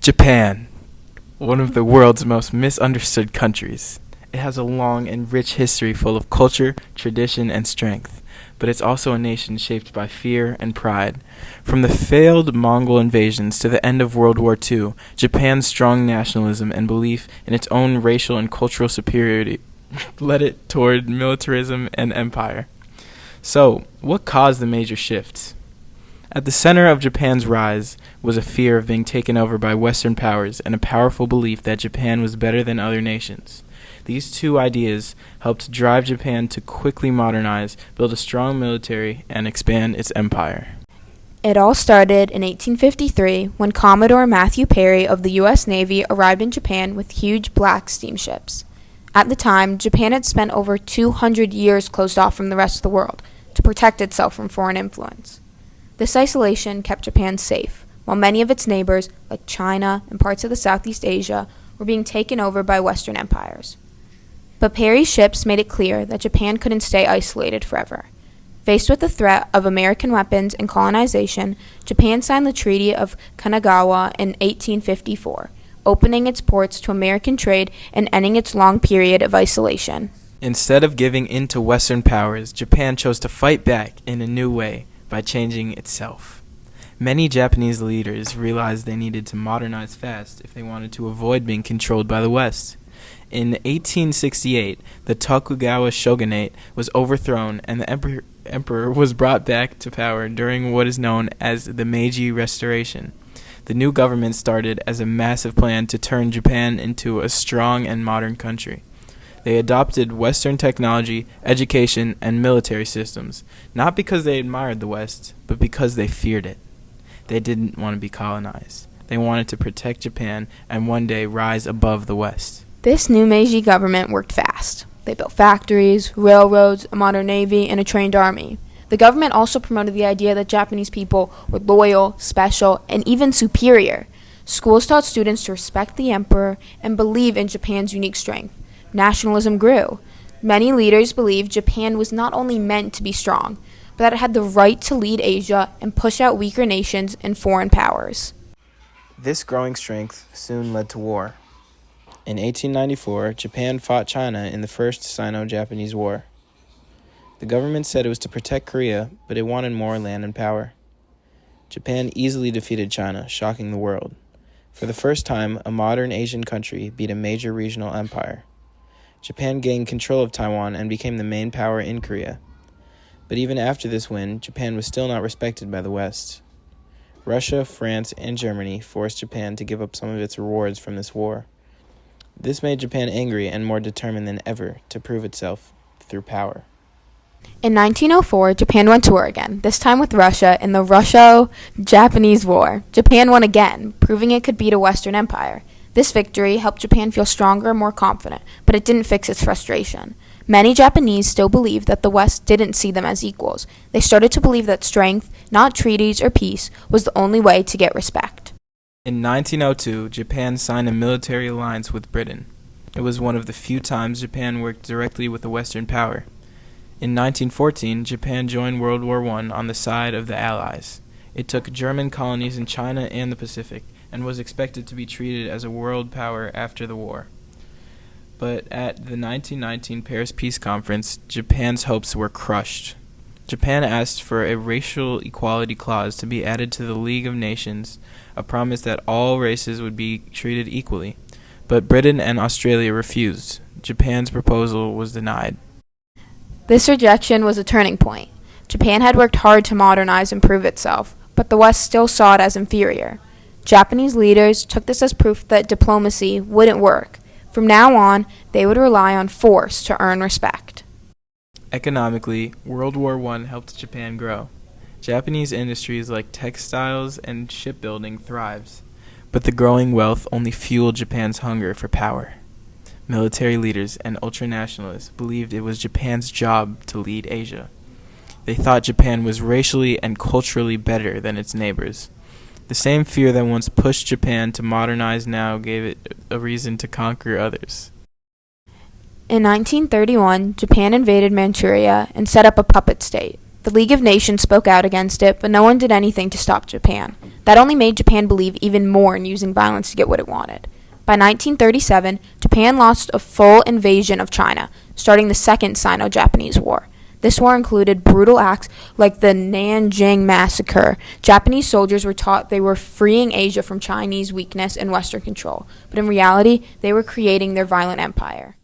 Japan, one of the world's most misunderstood countries. It has a long and rich history full of culture, tradition, and strength, but it's also a nation shaped by fear and pride. From the failed Mongol invasions to the end of World War II, Japan's strong nationalism and belief in its own racial and cultural superiority led it toward militarism and empire. So, what caused the major shifts? At the center of Japan's rise was a fear of being taken over by Western powers and a powerful belief that Japan was better than other nations. These two ideas helped drive Japan to quickly modernize, build a strong military, and expand its empire. It all started in 1853 when Commodore Matthew Perry of the U.S. Navy arrived in Japan with huge black steamships. At the time, Japan had spent over 200 years closed off from the rest of the world to protect itself from foreign influence. This isolation kept Japan safe, while many of its neighbors, like China and parts of the Southeast Asia, were being taken over by Western empires. But Perry's ships made it clear that Japan couldn't stay isolated forever. Faced with the threat of American weapons and colonization, Japan signed the Treaty of Kanagawa in 1854, opening its ports to American trade and ending its long period of isolation. Instead of giving in to Western powers, Japan chose to fight back in a new way by changing itself. Many Japanese leaders realized they needed to modernize fast if they wanted to avoid being controlled by the West. In 1868, the Tokugawa shogunate was overthrown and the emperor was brought back to power during what is known as the Meiji Restoration. The new government started as a massive plan to turn Japan into a strong and modern country. They adopted Western technology, education, and military systems, not because they admired the West, but because they feared it. They didn't want to be colonized. They wanted to protect Japan and one day rise above the West. This new Meiji government worked fast. They built factories, railroads, a modern navy, and a trained army. The government also promoted the idea that Japanese people were loyal, special, and even superior. Schools taught students to respect the emperor and believe in Japan's unique strength. Nationalism grew. Many leaders believed Japan was not only meant to be strong, but that it had the right to lead Asia and push out weaker nations and foreign powers. This growing strength soon led to war. In 1894, Japan fought China in the First Sino-Japanese War. The government said it was to protect Korea, but it wanted more land and power. Japan easily defeated China, shocking the world. For the first time, a modern Asian country beat a major regional empire. Japan gained control of Taiwan and became the main power in Korea. But even after this win, Japan was still not respected by the West. Russia, France, and Germany forced Japan to give up some of its rewards from this war. This made Japan angry and more determined than ever to prove itself through power. In 1904, Japan went to war again, this time with Russia in the Russo-Japanese War. Japan won again, proving it could beat a Western empire. This victory helped Japan feel stronger and more confident, but it didn't fix its frustration. Many Japanese still believed that the West didn't see them as equals. They started to believe that strength, not treaties or peace, was the only way to get respect. In 1902, Japan signed a military alliance with Britain. It was one of the few times Japan worked directly with a Western power. In 1914, Japan joined World War I on the side of the Allies. It took German colonies in China and the Pacific, and was expected to be treated as a world power after the war. But at the 1919 Paris Peace Conference, Japan's hopes were crushed. Japan asked for a racial equality clause to be added to the League of Nations, a promise that all races would be treated equally. But Britain and Australia refused. Japan's proposal was denied. This rejection was a turning point. Japan had worked hard to modernize and prove itself, but the West still saw it as inferior. Japanese leaders took this as proof that diplomacy wouldn't work. From now on, they would rely on force to earn respect. Economically, World War I helped Japan grow. Japanese industries like textiles and shipbuilding thrived, but the growing wealth only fueled Japan's hunger for power. Military leaders and ultranationalists believed it was Japan's job to lead Asia. They thought Japan was racially and culturally better than its neighbors. The same fear that once pushed Japan to modernize now gave it a reason to conquer others. In 1931, Japan invaded Manchuria and set up a puppet state. The League of Nations spoke out against it, but no one did anything to stop Japan. That only made Japan believe even more in using violence to get what it wanted. By 1937, Japan launched a full invasion of China, starting the Second Sino-Japanese War. This war included brutal acts like the Nanjing Massacre. Japanese soldiers were taught they were freeing Asia from Chinese weakness and Western control, but in reality, they were creating their violent empire.